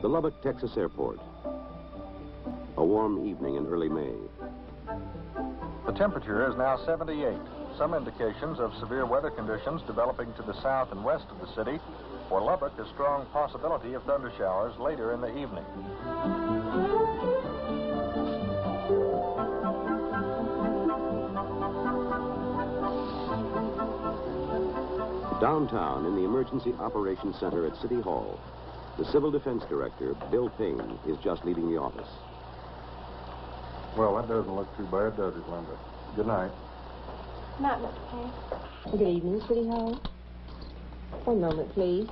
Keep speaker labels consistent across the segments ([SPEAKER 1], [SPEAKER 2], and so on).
[SPEAKER 1] The Lubbock, Texas airport. A warm evening in early May.
[SPEAKER 2] The temperature is now 78. Some indications of severe weather conditions developing to the south and west of the city. For Lubbock, a strong possibility of thunder showers later in the evening.
[SPEAKER 1] Downtown in the Emergency Operations Center at City Hall, the Civil Defense Director, Bill Payne, is just leaving the office.
[SPEAKER 2] Well, that doesn't look too bad, does it, Linda? Good night.
[SPEAKER 3] Night, Mr. Payne.
[SPEAKER 4] Good evening, City Hall. One moment, please.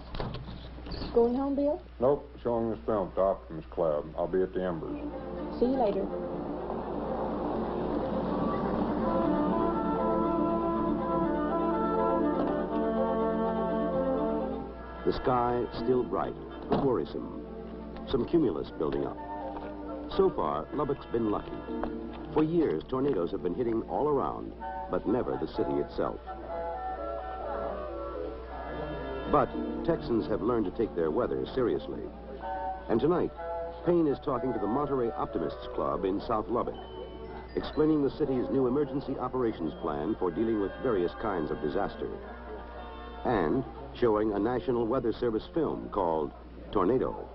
[SPEAKER 4] Going home, Bill?
[SPEAKER 2] Nope, showing this film at the Optimist Club. I'll be at the Embers.
[SPEAKER 4] See you later.
[SPEAKER 1] The sky still bright, but worrisome. Some cumulus building up. So far, Lubbock's been lucky. For years, tornadoes have been hitting all around, but never the city itself. But Texans have learned to take their weather seriously. And tonight, Payne is talking to the Monterey Optimists Club in South Lubbock, explaining the city's new emergency operations plan for dealing with various kinds of disaster, and showing a National Weather Service film called Tornado.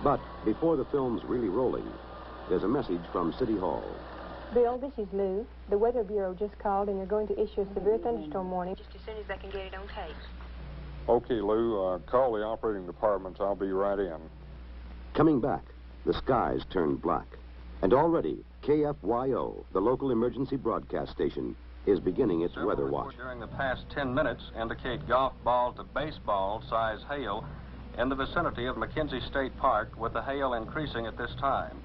[SPEAKER 1] But before the film's really rolling, there's a message from City Hall.
[SPEAKER 3] Bill, this is Lou. The Weather Bureau just called, and they're going to issue a severe thunderstorm warning just as soon as they can get it on tape.
[SPEAKER 2] Okay, Lou, call the operating departments. I'll be right in.
[SPEAKER 1] Coming back, the skies turned black. And already, KFYO, the local emergency broadcast station, is beginning its weather watch.
[SPEAKER 2] During the past 10 minutes indicate golf ball to baseball size hail in the vicinity of McKenzie State Park, with the hail increasing at this time.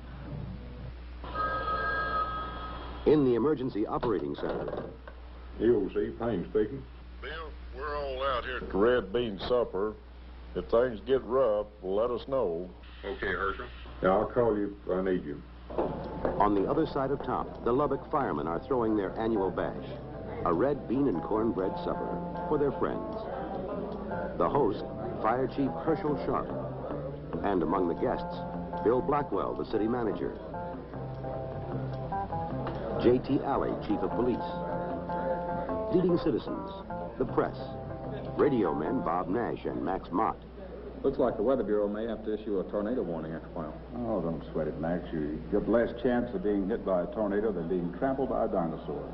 [SPEAKER 1] In the Emergency Operating Center.
[SPEAKER 5] EOC, Payne speaking.
[SPEAKER 6] Bill, we're all out here.
[SPEAKER 5] Red bean supper. If things get rough, let us know.
[SPEAKER 6] Okay, Herschel.
[SPEAKER 5] Yeah, I'll call you if I need you.
[SPEAKER 1] On the other side of town, the Lubbock firemen are throwing their annual bash, a red bean and cornbread supper for their friends. The host, Fire Chief Herschel Sharp, and among the guests, Bill Blackwell, the city manager, J.T. Alley, Chief of Police, leading citizens, the press, radio men Bob Nash and Max Mott.
[SPEAKER 7] Looks like the Weather Bureau may have to issue a tornado warning after a while.
[SPEAKER 8] Oh, don't sweat it, Max. You get less chance of being hit by a tornado than being trampled by a dinosaur.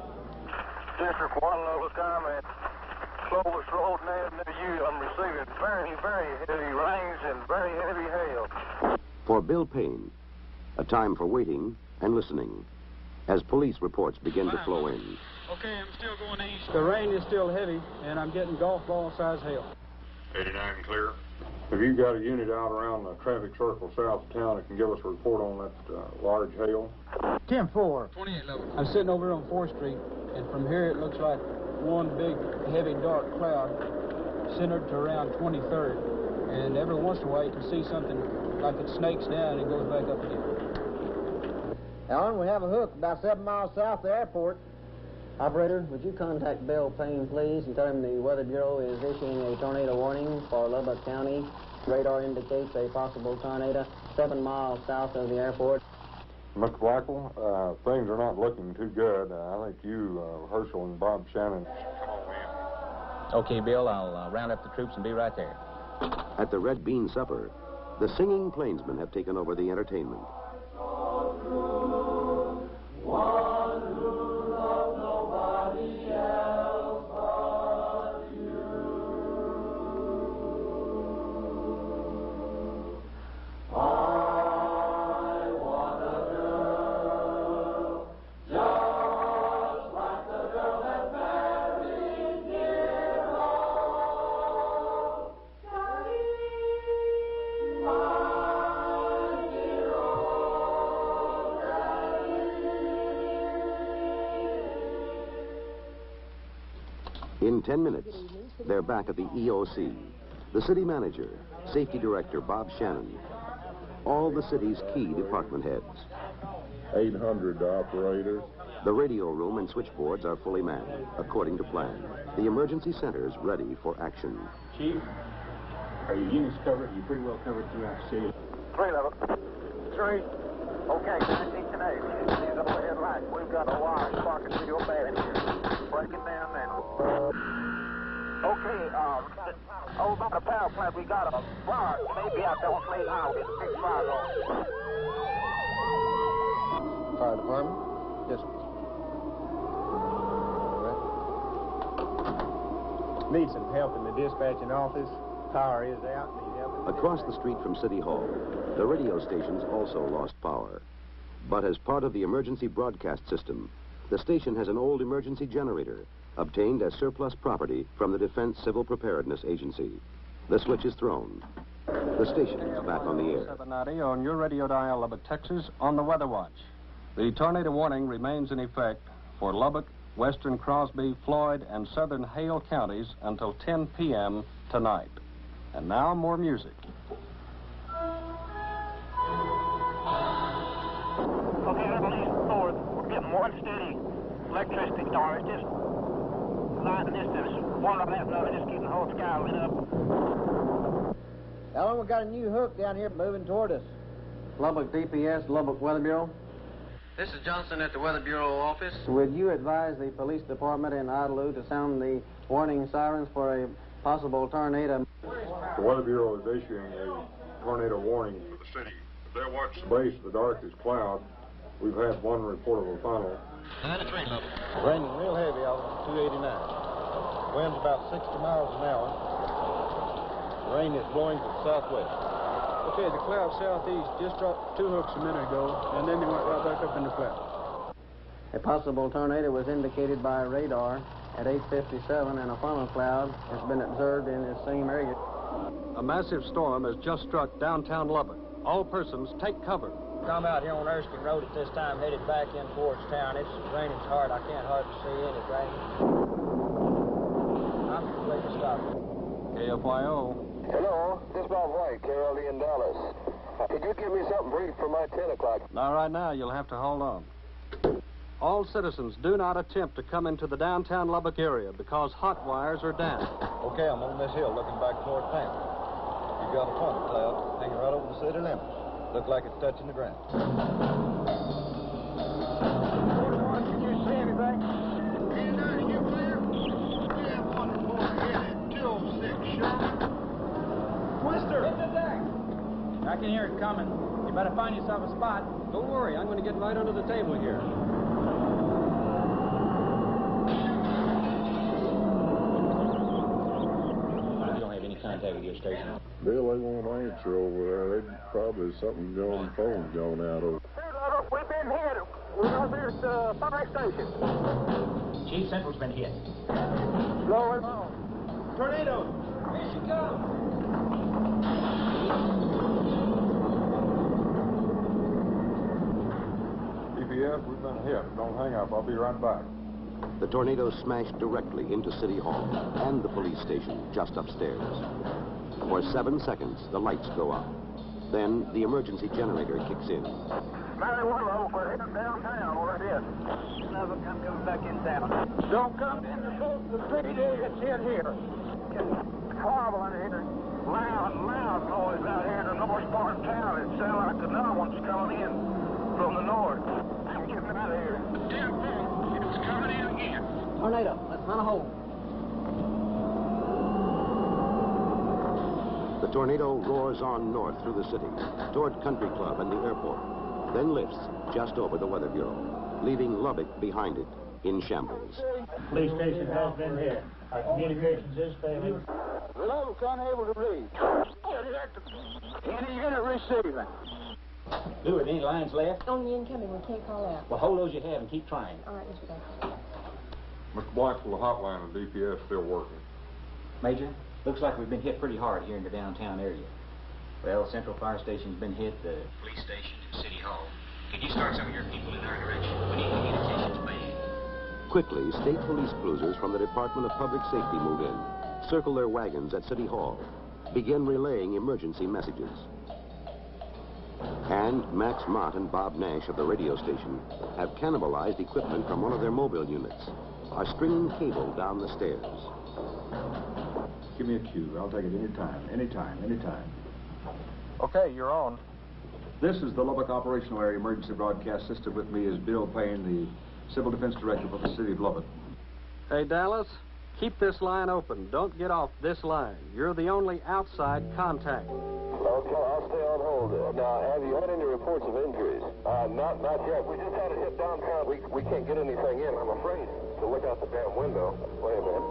[SPEAKER 6] District 1, Lubbock, I'm at Clovis Road near you. I'm receiving very, very heavy rains and very heavy hail.
[SPEAKER 1] For Bill Payne, a time for waiting and listening as police reports begin to flow in.
[SPEAKER 9] Okay, I'm still going east. The rain is still heavy, and I'm getting golf ball size hail.
[SPEAKER 6] 89 clear.
[SPEAKER 2] Have you got a unit out around the traffic circle south of town that can give us a report on that large hail?
[SPEAKER 9] 10-4. 28 level. I'm sitting over on 4th Street, and from here it looks like one big, heavy, dark cloud centered to around 23rd. And every once in a while you can see something like it snakes down and goes back up again.
[SPEAKER 10] Alan, we have a hook about 7 miles south of the airport. Operator, would you contact Bill Payne, please, and tell him the Weather Bureau is issuing a tornado warning for Lubbock County. Radar indicates a possible tornado 7 miles south of the airport.
[SPEAKER 2] Mr. Blackwell, things are not looking too good. I think you, Herschel, and Bob Shannon.
[SPEAKER 7] Okay, Bill, I'll round up the troops and be right there.
[SPEAKER 1] At the Red Bean Supper, the singing plainsmen have taken over the entertainment.
[SPEAKER 11] I want a girl,
[SPEAKER 1] In 10 minutes, they're back at the EOC. The city manager, safety director Bob Shannon, all the city's key department heads.
[SPEAKER 5] 800 operators.
[SPEAKER 1] The radio room and switchboards are fully manned, according to plan. The emergency center's ready for action.
[SPEAKER 9] Chief, are your units covered? You're pretty well covered throughout the city.
[SPEAKER 6] 3 of them. 3. Okay, 1908. These overhead lights. We've got a wire sparking real bad here. Break it down now. Okay, about the power plant, we got a fire. Maybe I don't say how. It's a big fire going.
[SPEAKER 10] Fire department? Yes, sir.
[SPEAKER 9] Need some help in the dispatching office. Power is out. Need help.
[SPEAKER 1] Across the street from City Hall, the radio stations also lost power. But as part of the emergency broadcast system, the station has an old emergency generator obtained as surplus property from the Defense Civil Preparedness Agency. The switch is thrown. The station is back on the air.
[SPEAKER 2] 790 on your radio dial, Lubbock, Texas, on the weather watch. The tornado warning remains in effect for Lubbock, western Crosby, Floyd, and southern Hale counties until 10 p.m. tonight. And now, more music.
[SPEAKER 6] Okay, everybody north. We're getting one steady electricity star. It's just lighting this one up after another, just keeping the whole sky lit up.
[SPEAKER 10] Ellen, we've got a new hook down here moving toward us. Lubbock DPS, Lubbock Weather Bureau.
[SPEAKER 11] This is Johnson at the Weather Bureau office.
[SPEAKER 10] Would you advise the police department in Idlewild to sound the warning sirens for a possible tornado?
[SPEAKER 5] The Weather Bureau is issuing a tornado warning for the city. Their watch base of the darkest cloud. We've had one report of a funnel.
[SPEAKER 11] 93 Lubbock.
[SPEAKER 2] Raining real heavy out of 289. Wind's about 60 miles an hour. Rain is blowing to the southwest.
[SPEAKER 9] Okay, the cloud southeast just dropped 2 hooks a minute ago, and then they went right back up in the cloud.
[SPEAKER 10] A possible tornado was indicated by radar at 8:57, and a funnel cloud has been observed in this same area.
[SPEAKER 2] A massive storm has just struck downtown Lubbock. All persons take cover.
[SPEAKER 12] I'm out here on Erskine Road at this time, headed back in towards town. It's raining hard. I can't hardly see anything. I'm completely stopped.
[SPEAKER 2] KFYO.
[SPEAKER 6] Hello, this is Bob White, KLD in Dallas. Could you give me something brief for my 10 o'clock?
[SPEAKER 2] Now, right now, you'll have to hold on. All citizens do not attempt to come into the downtown Lubbock area because hot wires are down.
[SPEAKER 13] Okay, I'm on this hill looking back toward town. You've got a funnel cloud hanging right over the city limits. Look like it's touching the ground.
[SPEAKER 6] Can you see anything?
[SPEAKER 14] Can you clear? Yeah, 1 4 headed 206 Sherman.
[SPEAKER 9] Twister! Hit the deck! I can hear it coming. You better find yourself a spot.
[SPEAKER 7] Don't worry, I'm going to get right under the table here. You don't have any contact with your station?
[SPEAKER 5] Bill, they won't answer over there. They probably something going, phone going out over.
[SPEAKER 6] We've been hit. We're over here at the fire station.
[SPEAKER 7] Chief, Central's been hit.
[SPEAKER 6] Blow it on.
[SPEAKER 9] Tornado! Here she comes!
[SPEAKER 5] DPS, we've been hit. Don't hang up. I'll be right back.
[SPEAKER 1] The tornado smashed directly into City Hall and the police station just upstairs. For 7 seconds, the lights go up. Then the emergency generator kicks in.
[SPEAKER 6] 91 we're heading downtown where it is.
[SPEAKER 12] Lubbock, I'm coming back in town.
[SPEAKER 6] Don't come in the city. It's in here. It's horrible in here. Loud noise out here in the north part of town. It sounds like another one's coming in from the north. I'm getting out of here. Yeah, it's coming in again.
[SPEAKER 10] Tornado, let's hunt a hole.
[SPEAKER 1] The tornado roars on north through the city, toward Country Club and the airport, then lifts just over the Weather Bureau, leaving Lubbock behind it in shambles.
[SPEAKER 9] Police station has been hit. Our communications is failing.
[SPEAKER 6] Lubbock's unable to read. Any unit receiving.
[SPEAKER 7] Do it. Any lines left?
[SPEAKER 4] Only incoming. We can't call out.
[SPEAKER 7] Well, hold those you have and keep trying.
[SPEAKER 4] All right, Mr. Baker.
[SPEAKER 5] Mr. Blackville, the hotline of DPS still working.
[SPEAKER 7] Major, looks like we've been hit pretty hard here in the downtown area. Well, Central Fire Station's been hit, the police station and City Hall. Could you start some of your people in our direction? We need communications bad.
[SPEAKER 1] Quickly, state police cruisers from the Department of Public Safety move in, circle their wagons at City Hall, begin relaying emergency messages. And Max Mott and Bob Nash of the radio station have cannibalized equipment from one of their mobile units, are stringing cable down the stairs.
[SPEAKER 8] Give me a cue. I'll take it anytime.
[SPEAKER 2] Okay, you're on.
[SPEAKER 8] This is the Lubbock Operational Area Emergency Broadcast System. With me is Bill Payne, the Civil Defense Director for the City of Lubbock.
[SPEAKER 15] Hey, Dallas, keep this line open. Don't get off this line. You're the only outside contact.
[SPEAKER 6] Okay, I'll stay on hold. Now, have you had any reports of injuries? Not yet. We just had a hit downtown. We can't get anything in, I'm afraid. So look out the damn window. Wait a minute.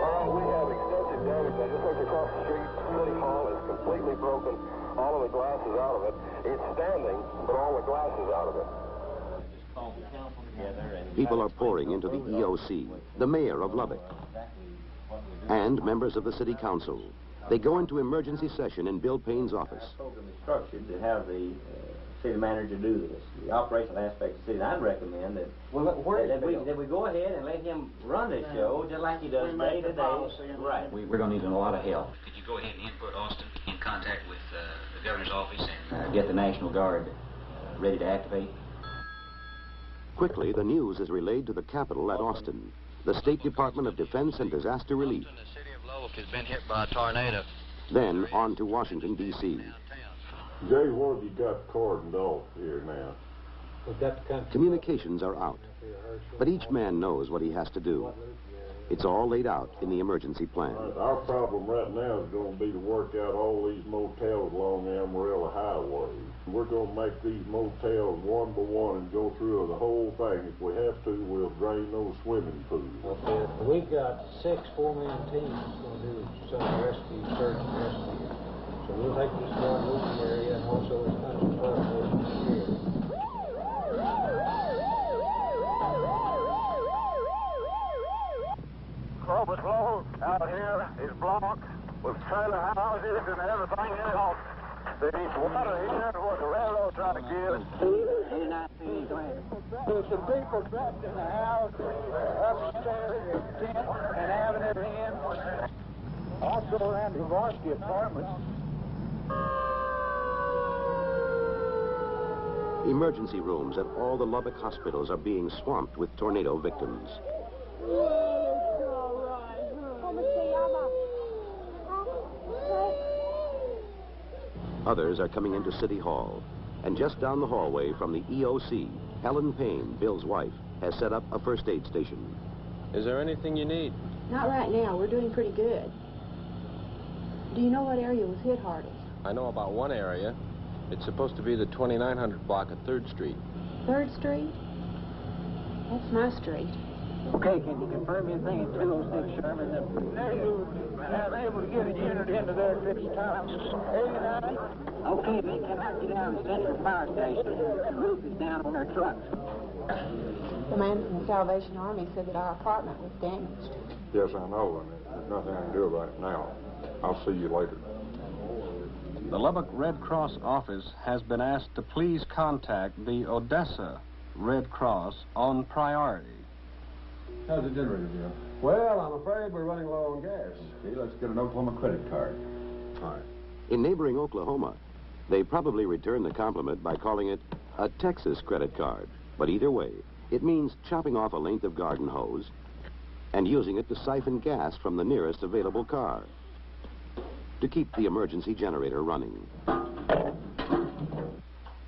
[SPEAKER 6] All right, we have extensive damage. I just looked across the street. City Hall is completely broken. All of the glass is out of it. It's standing, but all the glass is out of it.
[SPEAKER 1] People are pouring into the EOC, the mayor of Lubbock, and members of the city council. They go into emergency session in Bill Payne's office.
[SPEAKER 16] Instructed to have the city manager do this, the operational aspect of the city. I'd recommend that, that we go ahead and let him run this show just like he does day to day. Right.
[SPEAKER 7] We're going to need a lot of help. Could you go ahead and input Austin in contact with the governor's office and get the National Guard ready to activate?
[SPEAKER 1] Quickly, the news is relayed to the Capitol at Austin. The State Department of Defense and Disaster Relief.
[SPEAKER 11] The city of Lubbock has been hit by a tornado.
[SPEAKER 1] Then on to Washington, D.C.
[SPEAKER 5] Jay, what have you got cordoned off here now?
[SPEAKER 1] Communications are out, but each man knows what he has to do. It's all laid out in the emergency plan.
[SPEAKER 5] Our problem right now is going to be to work out all these motels along the Amarillo Highway. We're going to make these motels one by one and go through the whole thing. If we have to, we'll drain those swimming pools.
[SPEAKER 12] Okay. We've got 6 4-man teams going to do some rescue, search and rescue. So we'll take this one moving area and also this country club here.
[SPEAKER 6] Clovis Road out here is blocked with trailer houses and everything else. There's water here, what the railroad tried to give.
[SPEAKER 14] There's some people trapped in the house, upstairs, tent, and avenue in. Also around the varsity apartments.
[SPEAKER 1] Emergency rooms at all the Lubbock hospitals are being swamped with tornado victims. Others are coming into City Hall. And just down the hallway from the EOC, Helen Payne, Bill's wife, has set up a first aid station.
[SPEAKER 17] Is there anything you need?
[SPEAKER 4] Not right now. We're doing pretty good. Do you know what area was hit hardest?
[SPEAKER 17] I know about one area. It's supposed to be the 2900 block of 3rd Street.
[SPEAKER 4] 3rd Street? That's my street.
[SPEAKER 14] Okay, can you confirm anything at 206 Sherman? I'm able to get a unit into there 6 times. 89? Okay, they cannot get down to the Central Fire Station. The roof is down on their trucks.
[SPEAKER 4] The man from the Salvation Army said that our apartment was damaged.
[SPEAKER 5] Yes, I know, and there's nothing I can do about it now. I'll see you later.
[SPEAKER 15] The Lubbock Red Cross office has been asked to please contact the Odessa Red Cross on priority.
[SPEAKER 8] How's the generator, Bill?
[SPEAKER 9] Well, I'm afraid we're running low on gas.
[SPEAKER 8] Okay, let's get an Oklahoma credit card.
[SPEAKER 1] All right. In neighboring Oklahoma, they probably return the compliment by calling it a Texas credit card. But either way, it means chopping off a length of garden hose and using it to siphon gas from the nearest available car to keep the emergency generator running.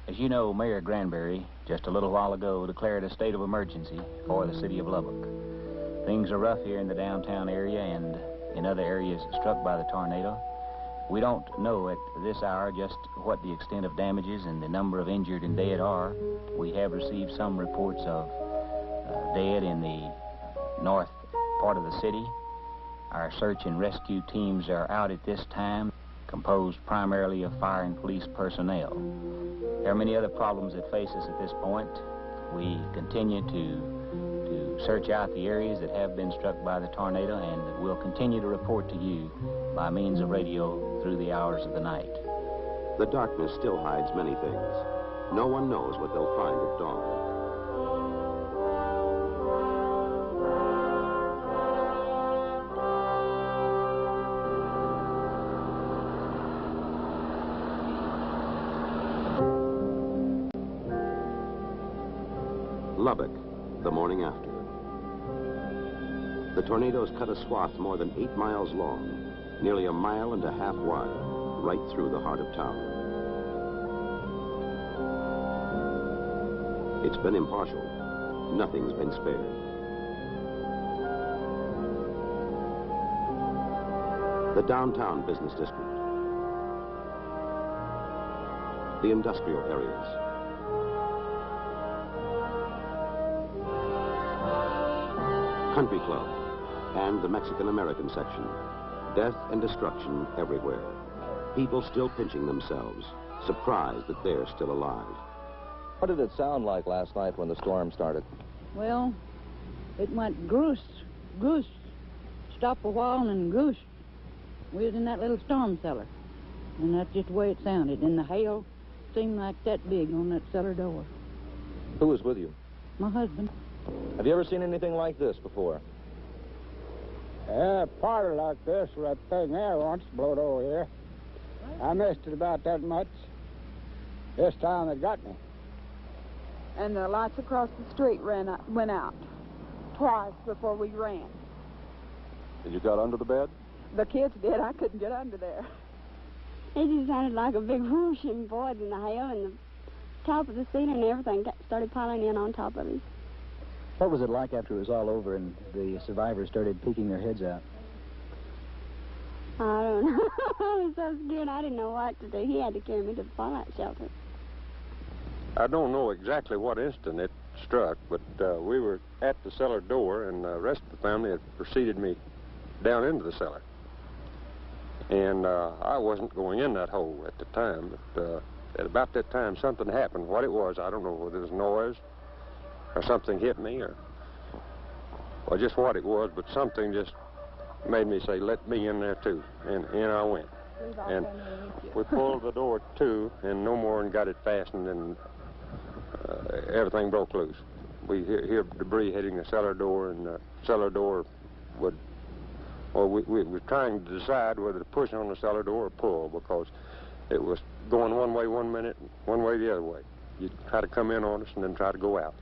[SPEAKER 7] As you know, Mayor Granberry, just a little while ago, declared a state of emergency for the city of Lubbock. Things are rough here in the downtown area and in other areas struck by the tornado. We don't know at this hour just what the extent of damages and the number of injured and dead are. We have received some reports of dead in the north part of the city. Our search and rescue teams are out at this time, composed primarily of fire and police personnel. There are many other problems that face us at this point. We continue to search out the areas that have been struck by the tornado, and we'll continue to report to you by means of radio through the hours of the night.
[SPEAKER 1] The darkness still hides many things. No one knows what they'll find at dawn. Lubbock, the morning after. The tornadoes cut a swath more than 8 miles long, nearly 1.5 miles wide, right through the heart of town. It's been impartial. Nothing's been spared. The downtown business district, the industrial areas, country club, and the Mexican-American section. Death and destruction everywhere. People still pinching themselves, surprised that they're still alive.
[SPEAKER 17] What did it sound like last night when the storm started?
[SPEAKER 18] Well, it went goose, goose. Stop a while and goose. We was in that little storm cellar, and that's just the way it sounded. And the hail seemed like that big on that cellar door.
[SPEAKER 17] Who was with you?
[SPEAKER 18] My husband.
[SPEAKER 17] Have you ever seen anything like this before?
[SPEAKER 19] Party like this with that thing there once blowed over here. I missed it about that much. This time it got me.
[SPEAKER 20] And the lights across the street went out twice before we ran.
[SPEAKER 17] And you got under the bed?
[SPEAKER 20] The kids did. I couldn't get under there.
[SPEAKER 21] It just sounded like a big whooshing voice in the hail, and the top of the ceiling and everything started piling in on top of us.
[SPEAKER 22] What was it like after it was all over and the survivors started peeking their heads out?
[SPEAKER 21] I don't know. I was so scared I didn't know what to do. He had to carry me to the fallout shelter.
[SPEAKER 17] I don't know exactly what instant it struck, but we were at the cellar door, and the rest of the family had preceded me down into the cellar. And I wasn't going in that hole at the time, but at about that time something happened. What it was, I don't know whether it was noise or something hit me or just what it was, but something just made me say, let me in there too. And in I went. And we pulled the door to, and no more than got it fastened, and everything broke loose. We hear debris hitting the cellar door, and the cellar door would, well, we were trying to decide whether to push on the cellar door or pull, because it was going one way 1 minute, one way the other way. You'd try to come in on us and then try to go out.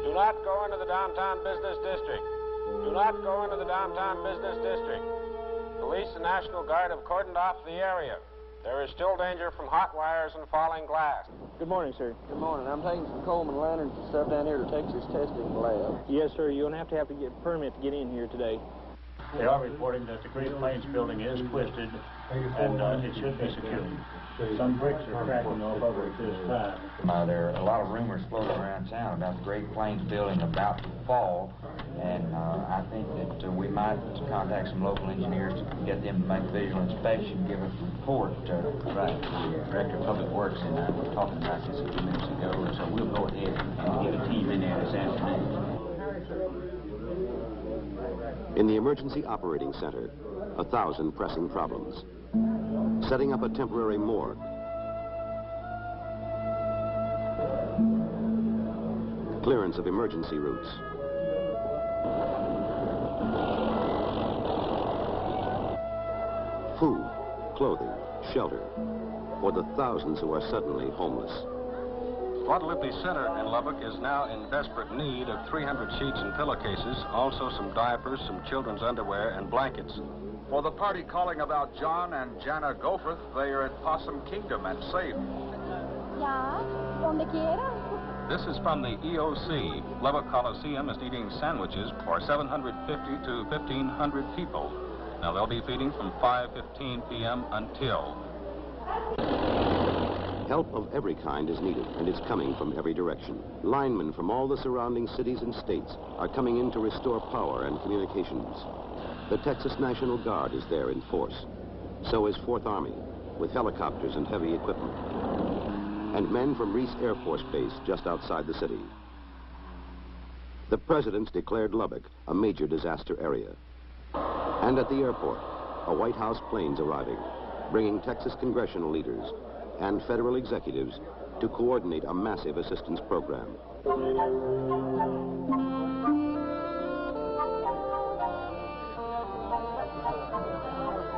[SPEAKER 23] Do not go into the downtown business district. Do not go into the downtown business district. Police and National Guard have cordoned off the area. There is still danger from hot wires and falling glass.
[SPEAKER 24] Good morning, sir. Good morning. I'm taking some Coleman lanterns and stuff down here to Texas Testing Lab.
[SPEAKER 25] Yes, sir. You'll have to get a permit to get in here today.
[SPEAKER 26] They are reporting that the Great Plains building is twisted and it should be secured. Some bricks are cracking all over at this time.
[SPEAKER 7] There are a lot of rumors floating around town about the Great Plains building about to fall, and I think that we might contact some local engineers to get them to make a visual inspection, give us a report. Right, the Director of Public Works and I were talking about this a few minutes ago, and so we'll go ahead and get a team in there this afternoon.
[SPEAKER 1] In the Emergency Operating Center, 1,000 pressing problems. Setting up a temporary morgue. Clearance of emergency routes. Food, clothing, shelter for the thousands who are suddenly homeless.
[SPEAKER 2] Guadalupe Center in Lubbock is now in desperate need of 300 sheets and pillowcases, also some diapers, some children's underwear, and blankets.
[SPEAKER 27] For the party calling about John and Jana Goforth, they are at Possum Kingdom and safe.
[SPEAKER 21] Ja, donde quiera.
[SPEAKER 2] This is from the EOC. Lubbock Coliseum is eating sandwiches for 750 to 1,500 people. Now, they'll be feeding from 5:15 p.m. until.
[SPEAKER 1] Help of every kind is needed, and it's coming from every direction. Linemen from all the surrounding cities and states are coming in to restore power and communications. The Texas National Guard is there in force. So is 4th Army, with helicopters and heavy equipment. And men from Reese Air Force Base just outside the city. The President's declared Lubbock a major disaster area. And at the airport, a White House plane's arriving, bringing Texas congressional leaders and federal executives to coordinate a massive assistance program.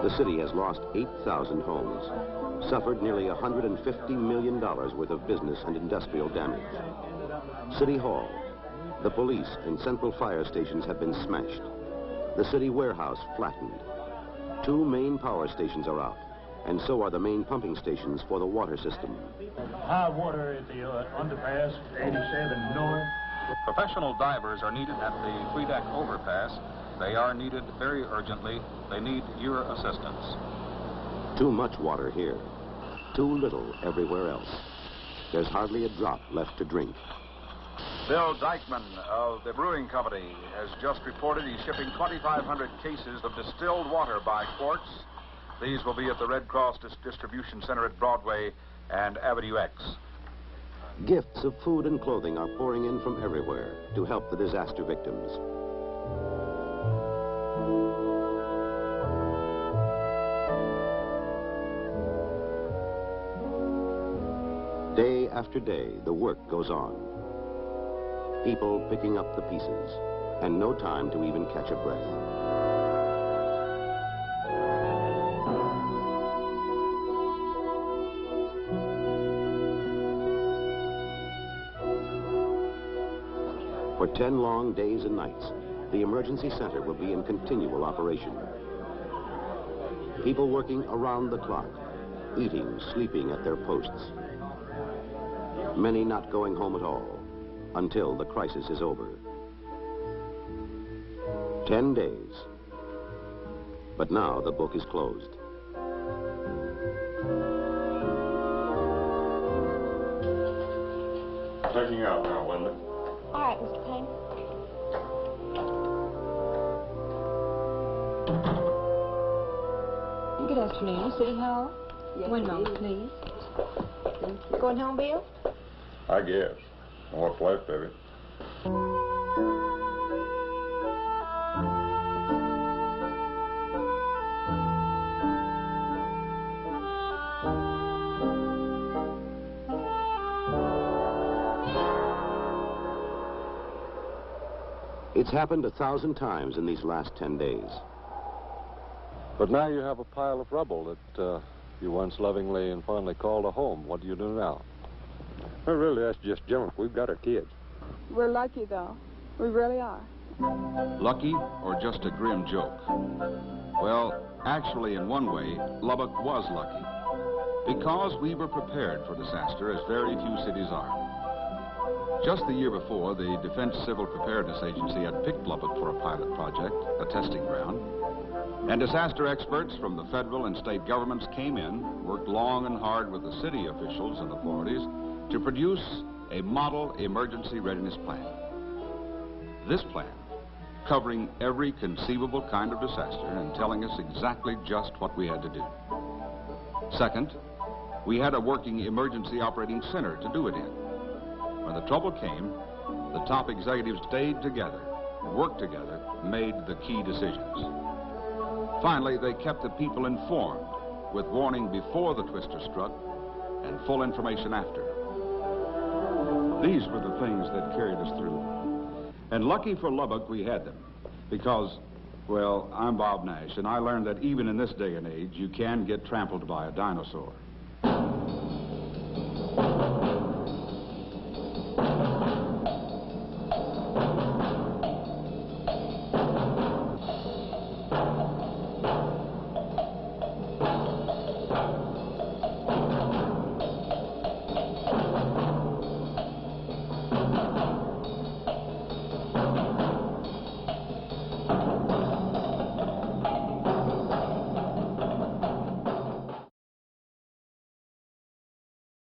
[SPEAKER 1] The city has lost 8,000 homes, suffered nearly $150 million worth of business and industrial damage. City Hall, the police, and central fire stations have been smashed. The city warehouse flattened. 2 main power stations are out, and so are the main pumping stations for the water system.
[SPEAKER 26] High water at the underpass, 87 north.
[SPEAKER 2] Professional divers are needed at the three-deck overpass. They are needed very urgently. They need your assistance.
[SPEAKER 1] Too much water here, too little everywhere else. There's hardly a drop left to drink.
[SPEAKER 27] Bill Dykeman of the Brewing Company has just reported he's shipping 2,500 cases of distilled water by quarts. These will be at the Red Cross Distribution Center at Broadway and Avenue X.
[SPEAKER 1] Gifts of food and clothing are pouring in from everywhere to help the disaster victims. Day after day, the work goes on. People picking up the pieces, and no time to even catch a breath. For 10 long days and nights, the emergency center will be in continual operation. People working around the clock, eating, sleeping at their posts. Many not going home at all until the crisis is over. 10 days. But now the book is closed.
[SPEAKER 5] Checking out now, Linda.
[SPEAKER 4] All right, Mr. Payne. Good afternoon, City Hall.
[SPEAKER 20] Yes,
[SPEAKER 4] One moment, please. Going home, Bill?
[SPEAKER 5] I guess. What's left of it.
[SPEAKER 1] It's happened 1,000 times in these last 10 days.
[SPEAKER 17] But now you have a pile of rubble that you once lovingly and fondly called a home. What do you do now? Well, really, that's just junk. We've got our kids.
[SPEAKER 20] We're lucky, though. We really are.
[SPEAKER 8] Lucky or just a grim joke? Well, actually, in one way, Lubbock was lucky. Because we were prepared for disaster, as very few cities are. Just the year before, the Defense Civil Preparedness Agency had picked Lubbock for a pilot project, a testing ground. And disaster experts from the federal and state governments came in, worked long and hard with the city officials and authorities to produce a model emergency readiness plan. This plan, covering every conceivable kind of disaster and telling us exactly just what we had to do. Second, we had a working emergency operating center to do it in. When the trouble came, the top executives stayed together, worked together, made the key decisions. Finally, they kept the people informed, with warning before the twister struck and full information after. These were the things that carried us through. And lucky for Lubbock, we had them. Because, well, I'm Bob Nash, and I learned that even in this day and age, you can get trampled by a dinosaur.